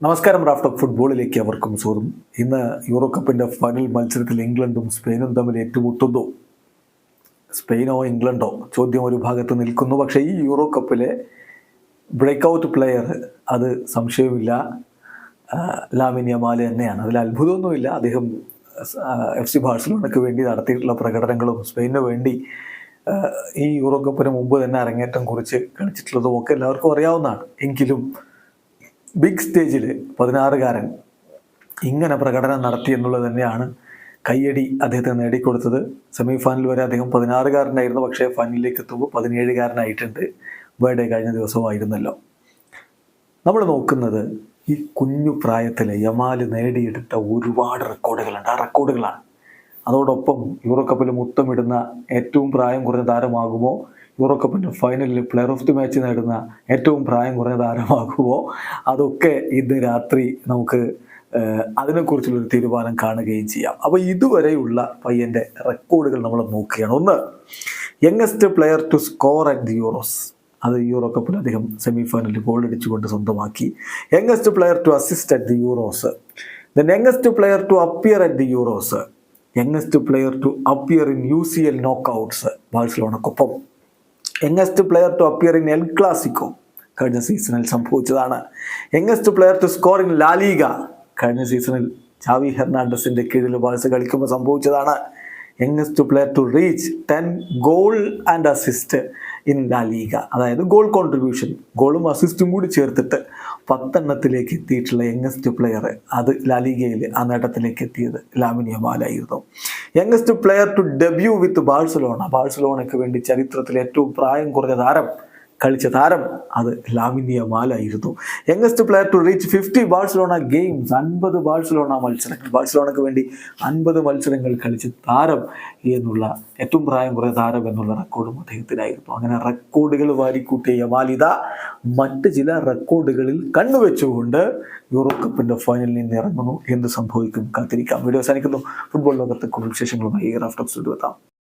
നമസ്കാരം. Raft of ഫുട്ബോളിലേക്ക് അവർക്കും സ്വാഗതം. ഇന്ന് യൂറോ കപ്പിന്റെ ഫൈനൽ മത്സരത്തിൽ ഇംഗ്ലണ്ടും സ്പെയിനും തമ്മിൽ ഏറ്റുമുട്ടുന്നു. സ്പെയിനോ ഇംഗ്ലണ്ടോ ചോദ്യം ഒരു ഭാഗത്ത് നിൽക്കുന്നു. പക്ഷേ ഈ യൂറോ കപ്പിലെ ബ്രേക്ക് ഔട്ട് പ്ലെയർ, അത് സംശയമില്ല, ലാമിൻ യമാൽ തന്നെയാണ്. അതിൽ അത്ഭുതമൊന്നുമില്ല. അദ്ദേഹം FC ബാഴ്സലോണയ്ക്ക് വേണ്ടി നടത്തിയിട്ടുള്ള പ്രകടനങ്ങളും സ്പെയിനു വേണ്ടി ഈ യൂറോ കപ്പിന് മുമ്പ് തന്നെ അരങ്ങേറ്റം കുറിച്ച് കളിച്ചിട്ടുള്ളതും ഒക്കെ എല്ലാവർക്കും അറിയാവുന്നതാണ്. എങ്കിലും ബിഗ് സ്റ്റേജിൽ 16-കാരൻ ഇങ്ങനെ പ്രകടനം നടത്തി എന്നുള്ളത് തന്നെയാണ് കയ്യടി അദ്ദേഹത്തിന് നേടിക്കൊടുത്തത്. സെമി ഫൈനൽ വരെ അദ്ദേഹം 16-കാരനായിരുന്നു. പക്ഷേ ഫൈനലിലേക്ക് എത്തുമ്പോൾ 17-കാരനായിട്ടുണ്ട്. ബർത്ത്ഡേ കഴിഞ്ഞ ദിവസമായിരുന്നല്ലോ. നമ്മൾ നോക്കുന്നത് ഈ കുഞ്ഞു പ്രായത്തിൽ യമാൽ നേടിയെടുത്ത ഒരുപാട് റെക്കോർഡുകളുണ്ട്. ആ റെക്കോർഡുകളാണ്. അതോടൊപ്പം യൂറോ കപ്പിൽ മുത്തമിടുന്ന ഏറ്റവും പ്രായം കുറഞ്ഞ താരമാകുമോ, യൂറോ കപ്പിൻ്റെ ഫൈനലിൽ പ്ലെയർ ഓഫ് ദി മാച്ച് നേടുന്ന ഏറ്റവും പ്രായം കുറഞ്ഞ താരമാകുമോ, അതൊക്കെ ഇന്ന് രാത്രി നമുക്ക് അതിനെക്കുറിച്ചുള്ളൊരു തീരുമാനം കാണുകയും ചെയ്യാം. അപ്പോൾ ഇതുവരെയുള്ള പയ്യൻ്റെ റെക്കോർഡുകൾ നമ്മൾ നോക്കുകയാണ്. ഒന്ന്, youngest player to score at the Euros. അത് യൂറോ കപ്പിൽ അദ്ദേഹം സെമി ഫൈനലിൽ ഗോൾ അടിച്ചുകൊണ്ട് സ്വന്തമാക്കി. Youngest player to assist at the Euros. Then youngest player to appear at the Euros. Youngest player to appear in UCL knockouts ബാഴ്സലോണക്കൊപ്പം. Youngest player to appear in El Clasico കഴിഞ്ഞ സീസണിൽ സംഭവിച്ചതാണ്. Youngest player to score in La Liga കഴിഞ്ഞ സീസണിൽ Xavi ഹെർണാണ്ടസിൻ്റെ കീഴിൽ Barca കളിക്കുമ്പോൾ സംഭവിച്ചതാണ്. Youngest player to reach 10 goal and assist in La Liga. അതായത് ഗോൾ കോൺട്രിബ്യൂഷൻ, ഗോളും അസിസ്റ്റും കൂടി ചേർത്തിട്ട് 10 എത്തിയിട്ടുള്ള യങ്ങസ്റ്റ് പ്ലെയർ, അത് ലാലീഗയിൽ ആ നേട്ടത്തിലേക്ക് എത്തിയത് ലാമിൻ യമാലായിരുന്നു. Youngest player to debut with Barcelona. ബാഴ്സലോണയ്ക്ക് വേണ്ടി ചരിത്രത്തിൽ ഏറ്റവും പ്രായം കുറഞ്ഞ കളിച്ച താരം അത് ലാമിൻ യമാലായിരുന്നു. Youngest player to reach 50 Barcelona games. 50 Barcelona മത്സരങ്ങൾ, ബാഴ്സലോണയ്ക്ക് വേണ്ടി 50 മത്സരങ്ങൾ കളിച്ച താരം എന്നുള്ള, ഏറ്റവും പ്രായം കുറഞ്ഞ താരം എന്നുള്ള റെക്കോർഡും അദ്ദേഹത്തിനായിരുന്നു. അങ്ങനെ റെക്കോർഡുകൾ വാരിക്കൂട്ടിയ യമാൽ ഇതാ മറ്റ് ചില റെക്കോർഡുകളിൽ കണ്ണുവെച്ചുകൊണ്ട് യൂറോ കപ്പിൻ്റെ ഫൈനലിൽ നിന്ന് ഇറങ്ങുന്നു. എന്ത് സംഭവിക്കും കാത്തിരിക്കാം. വീഡിയോ അവസാനിക്കുന്നു. ഫുട്ബോൾ ലോകത്തെ കൂടുതൽ വിശേഷങ്ങളുമായി റാഫ്റ്റ് ഓഫ് എത്താം.